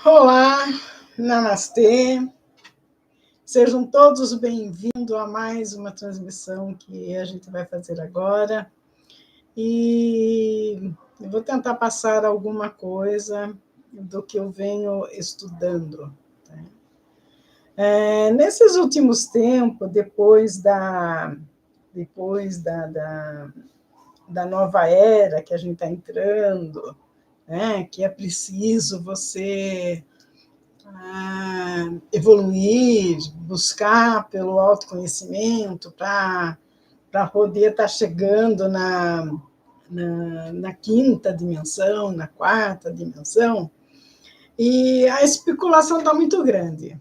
Olá, namastê, sejam todos bem-vindos a mais uma transmissão que a gente vai fazer agora. E eu vou tentar passar alguma coisa do que eu venho estudando. Nesses últimos tempos, depois da nova era que a gente está entrando, né, que é preciso você evoluir, buscar pelo autoconhecimento para poder estar chegando na quinta dimensão, na quarta dimensão, e a especulação está muito grande.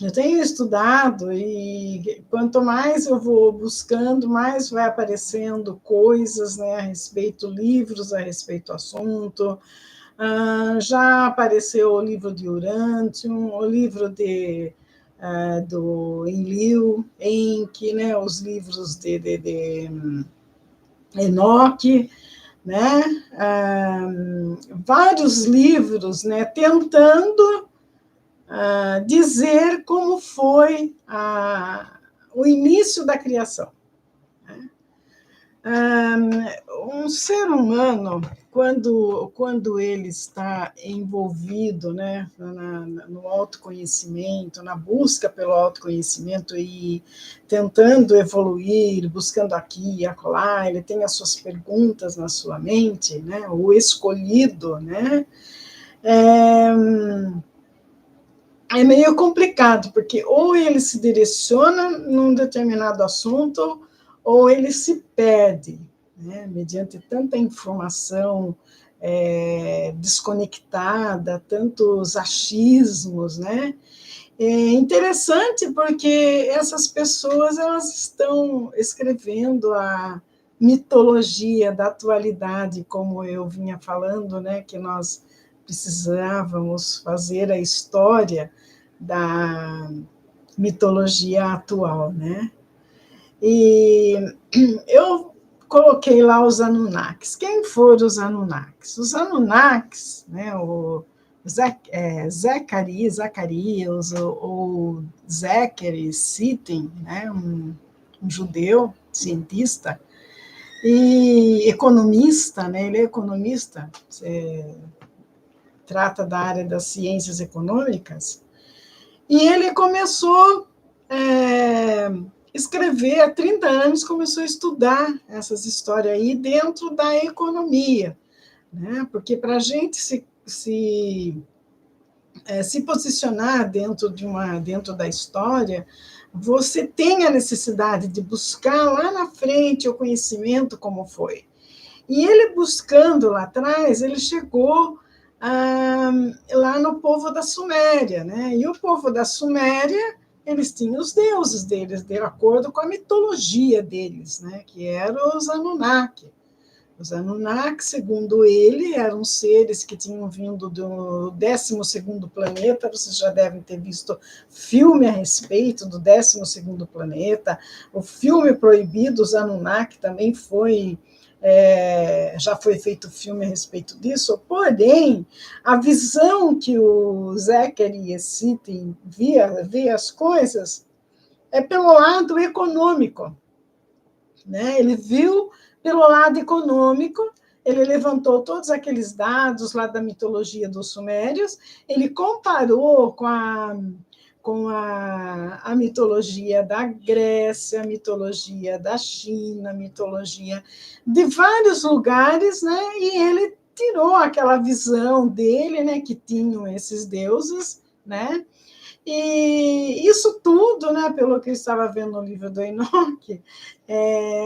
Eu tenho estudado e quanto mais eu vou buscando, mais vai aparecendo coisas, né, a respeito, livros a respeito do assunto. Já apareceu o livro de Urantium, o livro do Enlil, Enki, né, os livros de Enoque, né, vários livros, né, tentando dizer como foi o início da criação. Um ser humano, quando ele está envolvido, né, no autoconhecimento, na busca pelo autoconhecimento e tentando evoluir, buscando aqui e acolá, ele tem as suas perguntas na sua mente, né, o escolhido, né, é meio complicado, porque ou ele se direciona num determinado assunto, ou ele se perde, né, mediante tanta informação desconectada, tantos achismos, né? É interessante porque essas pessoas elas estão escrevendo a mitologia da atualidade, como eu vinha falando, né, que nós precisávamos fazer a história da mitologia atual, né? E eu coloquei lá os Anunnakis. Quem foram os Anunnakis? Os Anunnakis, né, o Zacarias, ou Zachary Sitchin, né, um judeu cientista e economista, né, ele é economista, trata da área das ciências econômicas, e ele começou escrever, há 30 anos, começou a estudar essas histórias aí dentro da economia, né? Porque para a gente se posicionar dentro da história, você tem a necessidade de buscar lá na frente o conhecimento como foi. E ele buscando lá atrás, ele chegou lá no povo da Suméria, né? E o povo da Suméria, eles tinham os deuses deles, de acordo com a mitologia deles, né? Que eram os Anunnaki. Os Anunnaki, segundo ele, eram seres que tinham vindo do 12º planeta. Vocês já devem ter visto filme a respeito do 12º planeta. O filme Proibido, os Anunnaki, também já foi feito filme a respeito disso, porém, a visão que o Zachary Sitchin via as coisas é pelo lado econômico, né? Ele viu pelo lado econômico, ele levantou todos aqueles dados lá da mitologia dos sumérios, ele comparou com a mitologia da Grécia, a mitologia da China, a mitologia de vários lugares, né? E ele tirou aquela visão dele, né, que tinham esses deuses, né? E isso tudo, né, pelo que eu estava vendo no livro do Enoque,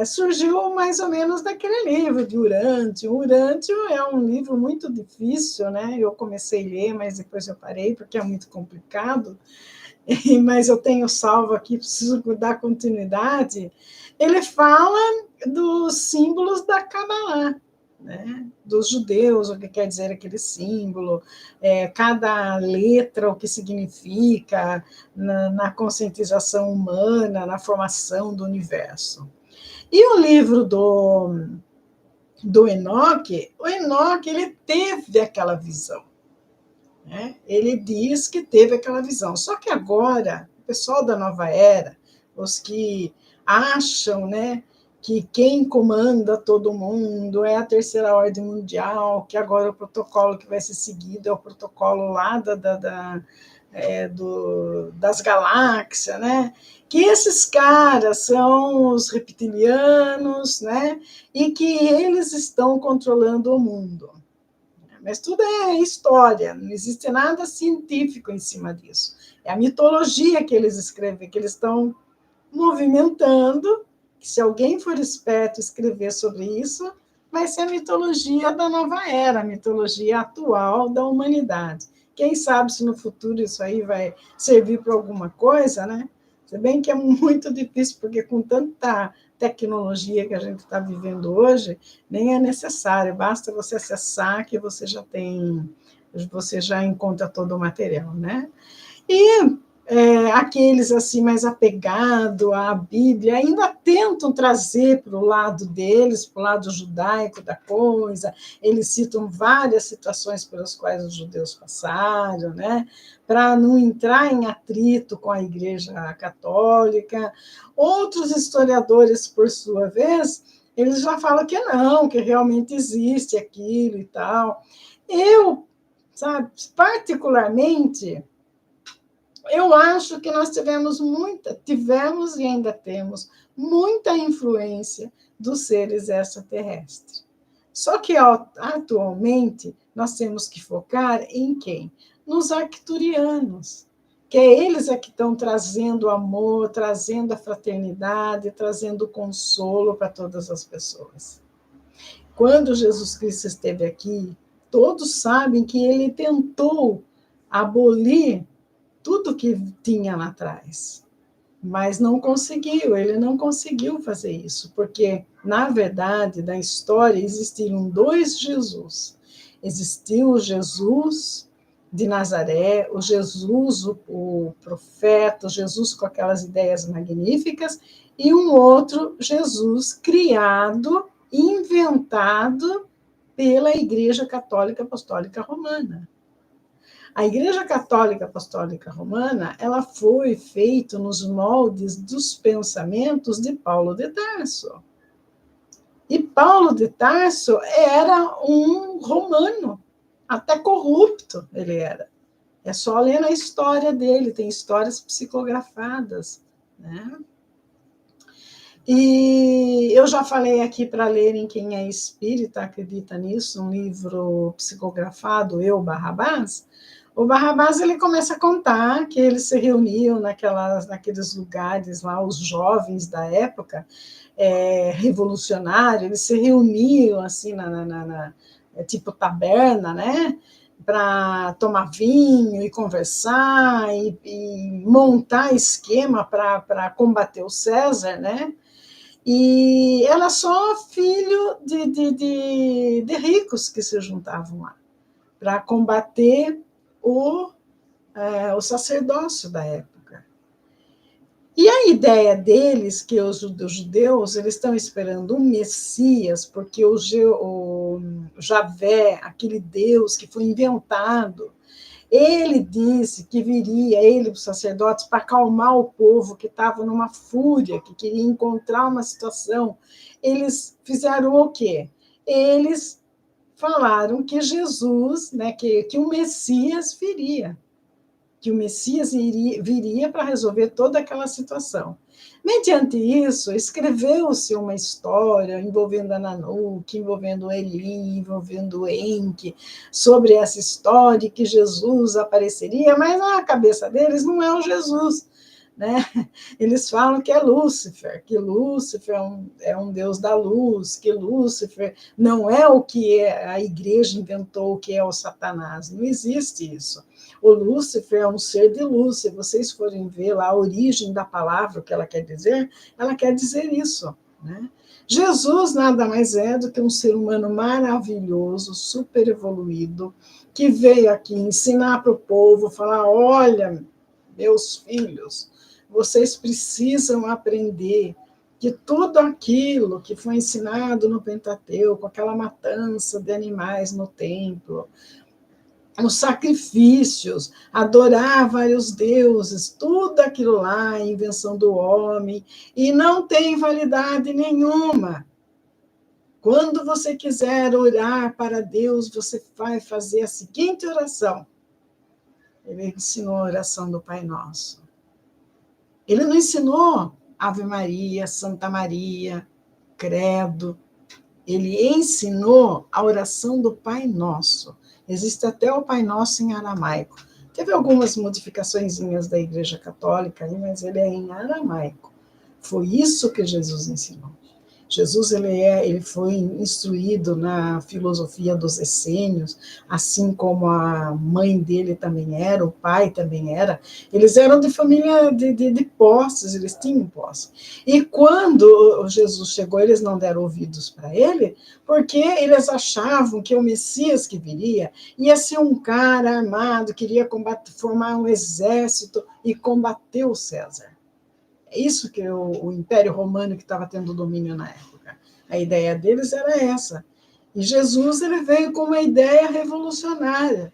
surgiu mais ou menos daquele livro de Urantium. Urantium é um livro muito difícil, né? Eu comecei a ler, mas depois eu parei, porque é muito complicado, mas eu tenho salvo aqui, preciso dar continuidade. Ele fala dos símbolos da Kabbalah, né, dos judeus, o que quer dizer aquele símbolo, cada letra, o que significa na conscientização humana, na formação do universo. E o livro do Enoque, o Enoque ele teve aquela visão. né? Ele diz que teve aquela visão. Só que agora, o pessoal da nova era, os que acham, né, que quem comanda todo mundo é a terceira ordem mundial, que agora o protocolo que vai ser seguido é o protocolo lá das galáxias, né? Que esses caras são os reptilianos, né? E que eles estão controlando o mundo. Mas tudo é história, não existe nada científico em cima disso. É a mitologia que eles escrevem, que eles estão movimentando, que se alguém for esperto escrever sobre isso, vai ser a mitologia da nova era, a mitologia atual da humanidade. Quem sabe se no futuro isso aí vai servir para alguma coisa, né? Se bem que é muito difícil, porque com tanta tecnologia que a gente está vivendo hoje, nem é necessário, basta você acessar que você já encontra todo o material, né? E aqueles assim mais apegados à Bíblia ainda tentam trazer para o lado deles, para o lado judaico da coisa. Eles citam várias situações pelas quais os judeus passaram, né? Para não entrar em atrito com a Igreja Católica. Outros historiadores, por sua vez, eles já falam que não, que realmente existe aquilo e tal. Eu, sabe, particularmente, eu acho que nós tivemos e ainda temos muita influência dos seres extraterrestres. Só que atualmente nós temos que focar em quem? Nos arcturianos, que é eles que estão trazendo amor, trazendo a fraternidade, trazendo consolo para todas as pessoas. Quando Jesus Cristo esteve aqui, todos sabem que ele tentou abolir tudo que tinha lá atrás. Mas não conseguiu, ele não conseguiu fazer isso, porque, na verdade, na história existiram dois Jesus. Existiu o Jesus de Nazaré, o Jesus, o profeta, o Jesus com aquelas ideias magníficas, e um outro Jesus criado, inventado pela Igreja Católica Apostólica Romana. A Igreja Católica Apostólica Romana, ela foi feita nos moldes dos pensamentos de Paulo de Tarso. E Paulo de Tarso era um romano, até corrupto ele era. É só ler na história dele, tem histórias psicografadas, né? E eu já falei aqui para lerem quem é espírita, acredita nisso, um livro psicografado, Eu, Barrabás. O Barrabás ele começa a contar que eles se reuniam naqueles lugares lá, os jovens da época, revolucionários, eles se reuniam assim tipo taberna, né? Para tomar vinho e conversar e montar esquema para combater o César, né? E era só filho de ricos que se juntavam lá para combater o sacerdócio da época. E a ideia deles, que os judeus eles estão esperando um Messias, porque o Javé, aquele Deus que foi inventado, ele disse que viria, ele, os sacerdotes, para acalmar o povo que estava numa fúria, que queria encontrar uma situação. Eles fizeram o quê? Eles falaram que Jesus, né, que o Messias viria, que o Messias viria para resolver toda aquela situação. Mediante isso, escreveu-se uma história envolvendo Ananuque, envolvendo Eli, envolvendo Enki, sobre essa história que Jesus apareceria, mas na cabeça deles não é o Jesus, né? Eles falam que é Lúcifer, que Lúcifer é um deus da luz, que Lúcifer não é o que a igreja inventou, que é o Satanás. Não existe isso. O Lúcifer é um ser de luz. Se vocês forem ver lá a origem da palavra, o que ela quer dizer isso, né? Jesus nada mais é do que um ser humano maravilhoso, super evoluído, que veio aqui ensinar para o povo, falar: olha, meus filhos, vocês precisam aprender que tudo aquilo que foi ensinado no Pentateuco, aquela matança de animais no templo, os sacrifícios, adorar vários deuses, tudo aquilo lá é invenção do homem e não tem validade nenhuma. Quando você quiser orar para Deus, você vai fazer a seguinte oração. Ele ensinou a oração do Pai Nosso. Ele não ensinou Ave Maria, Santa Maria, Credo. Ele ensinou a oração do Pai Nosso. Existe até o Pai Nosso em aramaico. Teve algumas modificaçõezinhas da Igreja Católica, mas ele é em aramaico. Foi isso que Jesus ensinou. Jesus ele foi instruído na filosofia dos essênios, assim como a mãe dele também era, o pai também era. Eles eram de família de posses, eles tinham posse. E quando Jesus chegou, eles não deram ouvidos para ele, porque eles achavam que o Messias que viria ia ser um cara armado, queria formar um exército e combater o César. É isso que o Império Romano que estava tendo domínio na época. A ideia deles era essa. E Jesus ele veio com uma ideia revolucionária.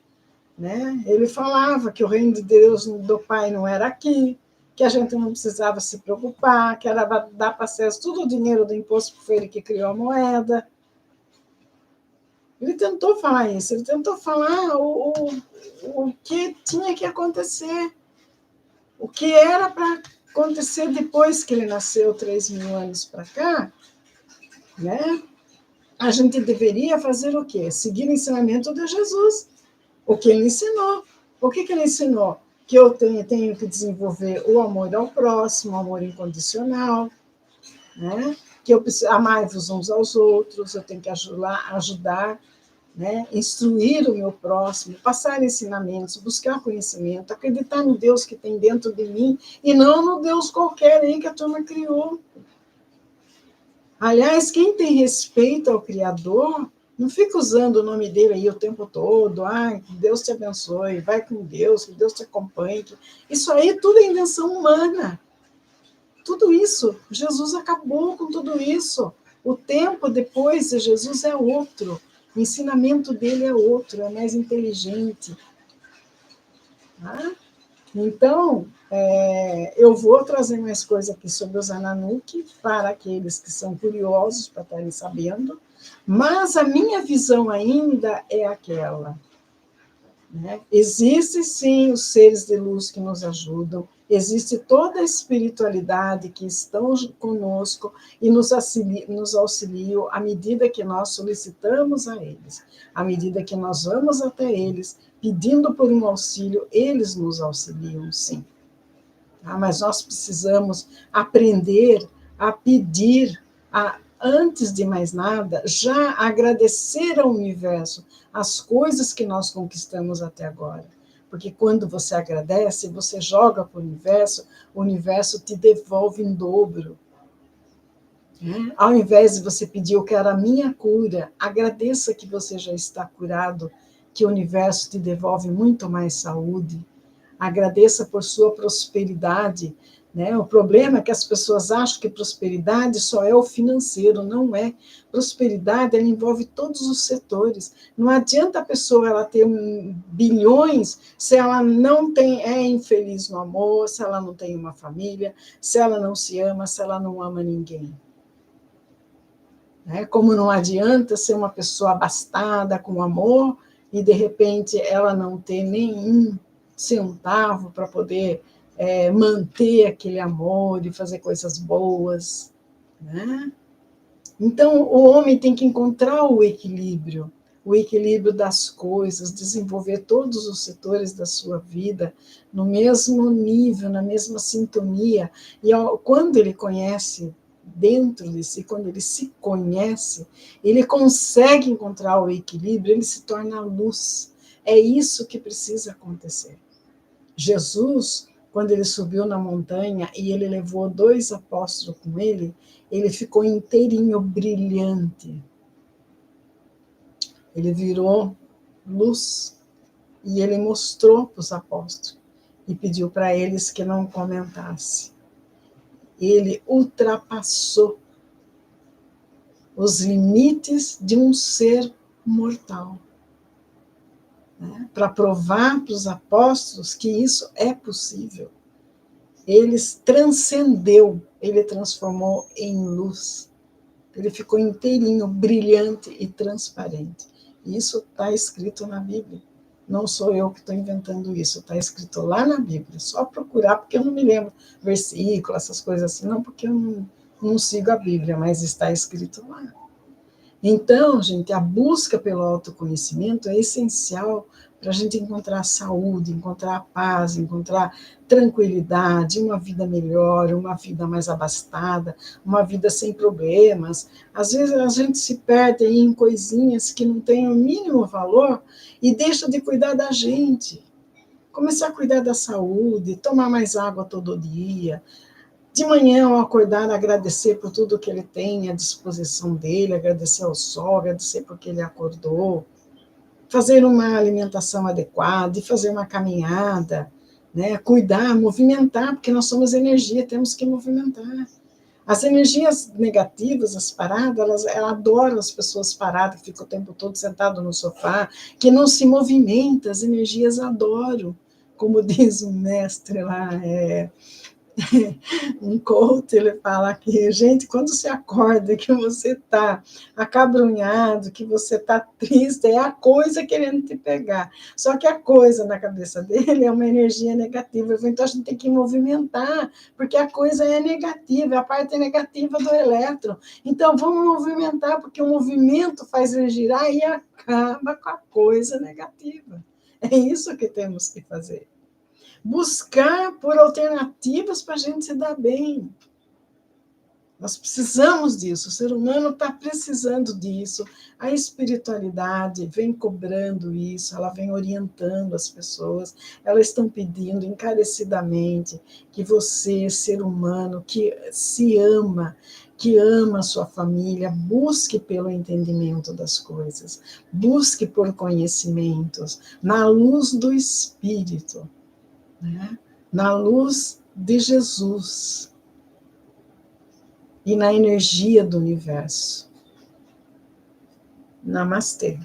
Né? Ele falava que o reino de Deus do Pai não era aqui, que a gente não precisava se preocupar, que era dar para César todo o dinheiro do imposto, porque foi ele que criou a moeda. Ele tentou falar isso, ele tentou falar o que tinha que acontecer, o que era para acontecer depois que ele nasceu 3.000 anos para cá, né? A gente deveria fazer o quê? Seguir o ensinamento de Jesus, o que ele ensinou. O que ele ensinou? Que eu tenho que desenvolver o amor ao próximo, o amor incondicional, né? Que eu preciso amar-vos uns aos outros, eu tenho que ajudar, né? Instruir o meu próximo, passar ensinamentos, buscar conhecimento, acreditar no Deus que tem dentro de mim e não no Deus qualquer aí que a turma criou. Aliás, quem tem respeito ao Criador, não fica usando o nome dele aí o tempo todo, que Deus te abençoe, vai com Deus, que Deus te acompanhe. Isso aí tudo é invenção humana. Tudo isso, Jesus acabou com tudo isso. O tempo depois de Jesus é outro. O ensinamento dele é outro, é mais inteligente. Tá? Então, eu vou trazer mais coisa aqui sobre os Anunnaki para aqueles que são curiosos, para estarem sabendo, mas a minha visão ainda é aquela. Né? Existem, sim, os seres de luz que nos ajudam, existe toda a espiritualidade que estão conosco e nos auxiliam à medida que nós solicitamos a eles, à medida que nós vamos até eles, pedindo por um auxílio, eles nos auxiliam, sim. Mas nós precisamos aprender a pedir, antes de mais nada, já agradecer ao universo as coisas que nós conquistamos até agora. Porque quando você agradece, você joga para o universo te devolve em dobro. Ao invés de você pedir, eu quero a minha cura, agradeça que você já está curado, que o universo te devolve muito mais saúde. Agradeça por sua prosperidade. Né? O problema é que as pessoas acham que prosperidade só é o financeiro, não é. Prosperidade ela envolve todos os setores. Não adianta a pessoa ela ter bilhões se ela não é infeliz no amor, se ela não tem uma família, se ela não se ama, se ela não ama ninguém. Né? Como não adianta ser uma pessoa abastada com amor e, de repente, ela não ter nenhum centavo para poder manter aquele amor e fazer coisas boas. Né? Então, o homem tem que encontrar o equilíbrio das coisas, desenvolver todos os setores da sua vida no mesmo nível, na mesma sintonia. E quando ele conhece dentro de si, quando ele se conhece, ele consegue encontrar o equilíbrio, ele se torna luz. É isso que precisa acontecer. Jesus, quando ele subiu na montanha e ele levou 2 apóstolos com ele ficou inteirinho, brilhante. Ele virou luz e ele mostrou para os apóstolos e pediu para eles que não comentassem. Ele ultrapassou os limites de um ser mortal. né, para provar para os apóstolos que isso é possível. Ele transcendeu, ele transformou em luz. Ele ficou inteirinho, brilhante e transparente. Isso está escrito na Bíblia. Não sou eu que estou inventando isso, está escrito lá na Bíblia. Só procurar, porque eu não me lembro versículo, essas coisas assim, não, porque eu não sigo a Bíblia, mas está escrito lá. Então, gente, a busca pelo autoconhecimento é essencial para a gente encontrar saúde, encontrar paz, encontrar tranquilidade, uma vida melhor, uma vida mais abastada, uma vida sem problemas. Às vezes a gente se perde em coisinhas que não têm o mínimo valor e deixa de cuidar da gente. Começar a cuidar da saúde, tomar mais água todo dia, de manhã, ao acordar, agradecer por tudo que ele tem à disposição dele, agradecer ao sol, agradecer porque ele acordou, fazer uma alimentação adequada, e fazer uma caminhada, né? Cuidar, movimentar, porque nós somos energia, temos que movimentar. As energias negativas, as paradas, elas adoram as pessoas paradas, que ficam o tempo todo sentado no sofá, que não se movimenta, as energias adoram. Como diz o mestre lá, um coach, ele fala que, gente, quando você acorda, que você está acabrunhado, que você está triste, é a coisa querendo te pegar. Só que a coisa na cabeça dele é uma energia negativa, então a gente tem que movimentar, porque a coisa é negativa, é a parte negativa do elétron. Então vamos movimentar, porque o movimento faz ele girar e acaba com a coisa negativa. É isso que temos que fazer. Buscar por alternativas para a gente se dar bem. Nós precisamos disso, o ser humano está precisando disso, a espiritualidade vem cobrando isso, ela vem orientando as pessoas, elas estão pedindo encarecidamente que você, ser humano, que se ama, que ama a sua família, busque pelo entendimento das coisas, busque por conhecimentos, na luz do Espírito, né? Na luz de Jesus e na energia do universo. Namastê.